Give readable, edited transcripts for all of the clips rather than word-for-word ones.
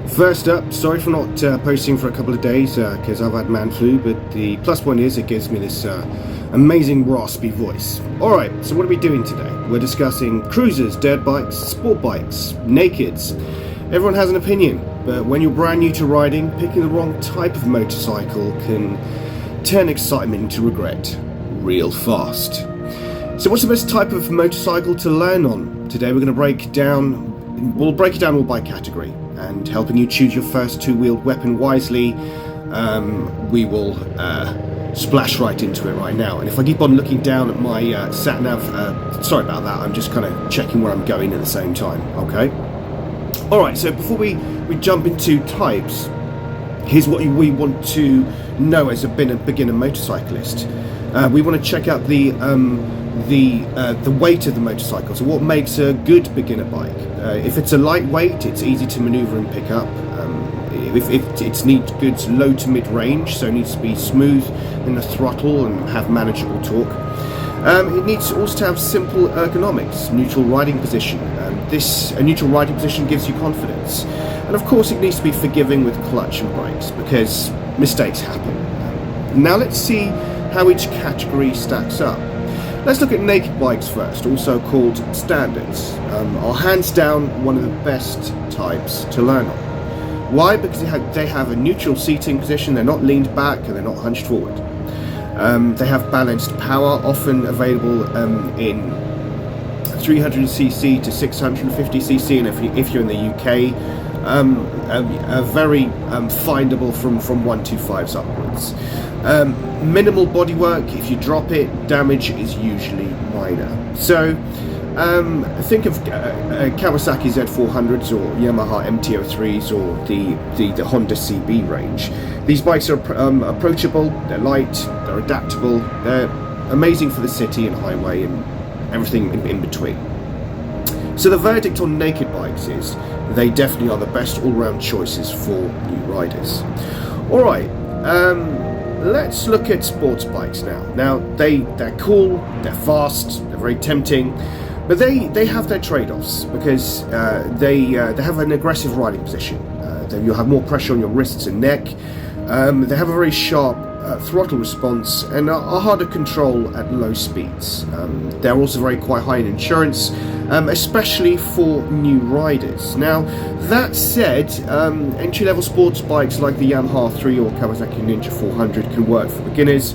First up, sorry for not posting for a couple of days because I've had man flu, but the plus point is it gives me this amazing raspy voice. Alright, so what are we doing today? We're discussing cruisers, dirt bikes, sport bikes, nakeds. Everyone has an opinion, but when you're brand new to riding, picking the wrong type of motorcycle can turn excitement into regret real fast. So what's the best type of motorcycle to learn on? Today we're going to break it down all by category, and helping you choose your first two-wheeled weapon wisely. We will splash right into it right now. And if I keep on looking down at my sat nav, sorry about that, I'm just kind of checking where I'm going at the same time, okay? Alright, so before we jump into types, here's what we want to know as a beginner motorcyclist. We want to check out the weight of the motorcycle. So what makes a good beginner bike? If it's a lightweight, it's easy to maneuver and pick up. If it needs good low to mid range, so it needs to be smooth in the throttle and have manageable torque. It needs also to have simple ergonomics, neutral riding position. A neutral riding position gives you confidence. And of course it needs to be forgiving with clutch and brakes, because mistakes happen. Now let's see how each category stacks up. Let's look at naked bikes first, also called standards. Are hands down one of the best types to learn on. Why? Because they have a neutral seating position, they're not leaned back and they're not hunched forward. They have balanced power, often available in 300cc to 650cc, and if you're in the UK, very findable from 125s upwards. Minimal bodywork. If you drop it, damage is usually minor. So think of Kawasaki Z400s or Yamaha MT-03s or the Honda CB range. These bikes are approachable, they're light, they're adaptable, they're amazing for the city and highway and everything in between. So the verdict on naked bikes is they definitely are the best all-round choices for new riders. Alright, let's look at sports bikes now. Now they're cool, they're fast, they're very tempting, but they have their trade-offs, because they have an aggressive riding position. You'll have more pressure on your wrists and neck. They have a very sharp throttle response and are hard to control at low speeds. They're also very quite high in insurance, especially for new riders. Now that said, entry-level sports bikes like the Yamaha 3 or Kawasaki Ninja 400 can work for beginners,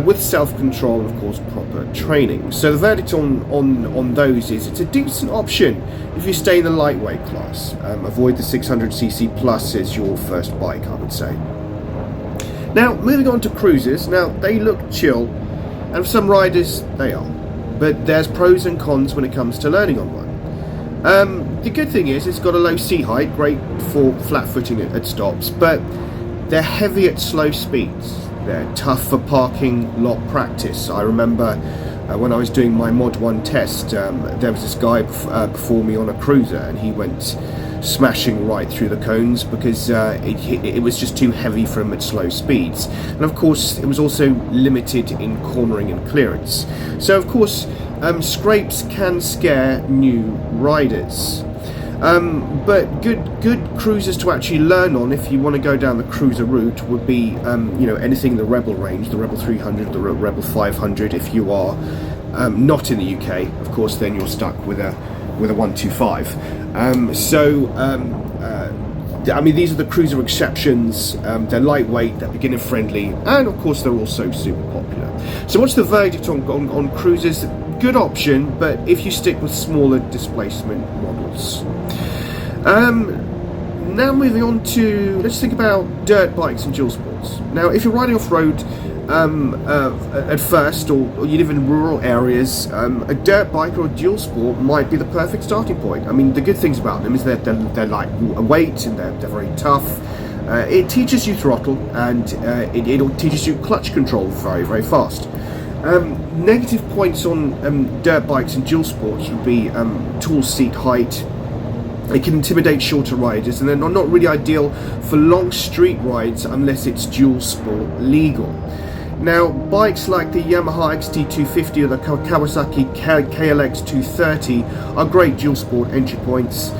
with self-control and of course proper training. So the verdict on those is it's a decent option if you stay in the lightweight class. Avoid the 600cc plus as your first bike, I would say. Now, moving on to cruisers. Now, they look chill, and for some riders, they are. But there's pros and cons when it comes to learning on one. The good thing is it's got a low seat height, great for flat footing at stops, but they're heavy at slow speeds. They're tough for parking lot practice. I remember when I was doing my Mod 1 test, there was this guy before me on a cruiser, and he went smashing right through the cones because it was just too heavy for him at slow speeds. And of course it was also limited in cornering and clearance. So of course scrapes can scare new riders. But good cruisers to actually learn on if you want to go down the cruiser route would be anything in the Rebel range, the Rebel 300, the Rebel 500. If you are not in the UK, of course, then you're stuck with a 125. I mean, these are the cruiser exceptions. They're lightweight, they're beginner friendly, and of course they're also super popular. So what's the verdict on cruisers? Good option, but if you stick with smaller displacement models. Now moving on to, let's think about dirt bikes and dual sports. Now if you're riding off-road at first, or you live in rural areas, a dirt bike or a dual sport might be the perfect starting point. I mean, the good things about them is that they're lightweight and they're very tough. It teaches you throttle, and it teaches you clutch control very, very fast. Negative points on dirt bikes and dual sports would be tall seat height. It can intimidate shorter riders, and they're not really ideal for long street rides unless it's dual sport legal. Now, bikes like the Yamaha XT250 or the Kawasaki KLX230 are great dual sport entry points.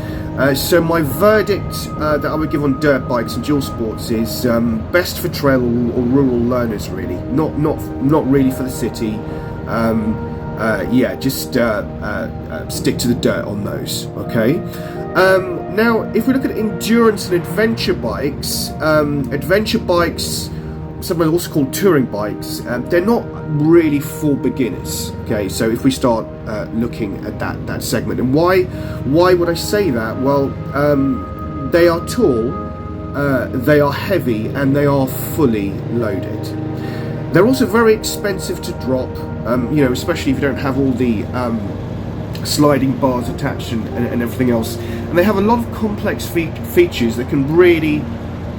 So my verdict that I would give on dirt bikes and dual sports is best for trail or rural learners, really. Not really for the city. Just stick to the dirt on those. Okay. Now, if we look at endurance and adventure bikes, sometimes also called touring bikes, they're not really for beginners. Okay, so if we start looking at that segment, and why would I say that? Well, they are tall, they are heavy, and they are fully loaded. They're also very expensive to drop, especially if you don't have all the sliding bars attached and everything else. And they have a lot of complex features that can really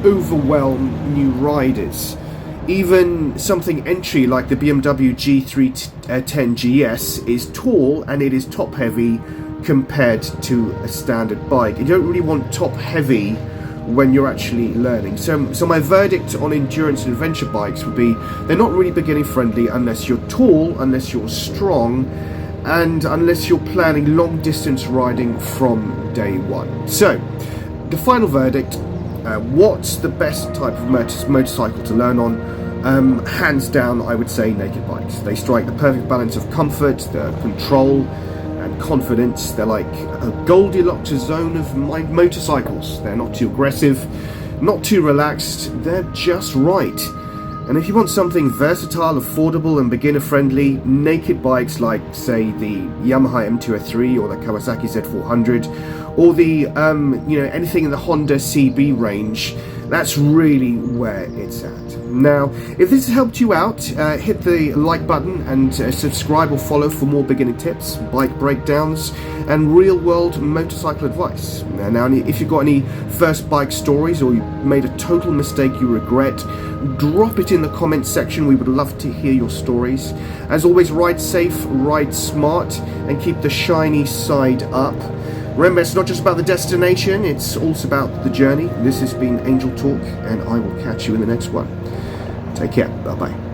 overwhelm new riders. Even something entry like the BMW G310 GS is tall and it is top heavy compared to a standard bike. You don't really want top heavy when you're actually learning. So my verdict on endurance and adventure bikes would be they're not really beginning friendly unless you're tall, unless you're strong, and unless you're planning long distance riding from day one. So the final verdict, what's the best type of motorcycle to learn on? Hands down, I would say naked bikes. They strike the perfect balance of comfort, the control, and confidence. They're like a Goldilocks zone of motorcycles. They're not too aggressive, not too relaxed. They're just right. And if you want something versatile, affordable, and beginner-friendly, naked bikes like, say, the Yamaha M203 or the Kawasaki Z400, or the anything in the Honda CB range, that's really where it's at. Now, if this has helped you out, hit the like button and subscribe or follow for more beginner tips, bike breakdowns, and real-world motorcycle advice. Now, if you've got any first bike stories or you made a total mistake you regret, drop it in the comments section. We would love to hear your stories. As always, ride safe, ride smart, and keep the shiny side up. Remember, it's not just about the destination, it's also about the journey. This has been Angel Talk, and I will catch you in the next one. Take care. Bye-bye.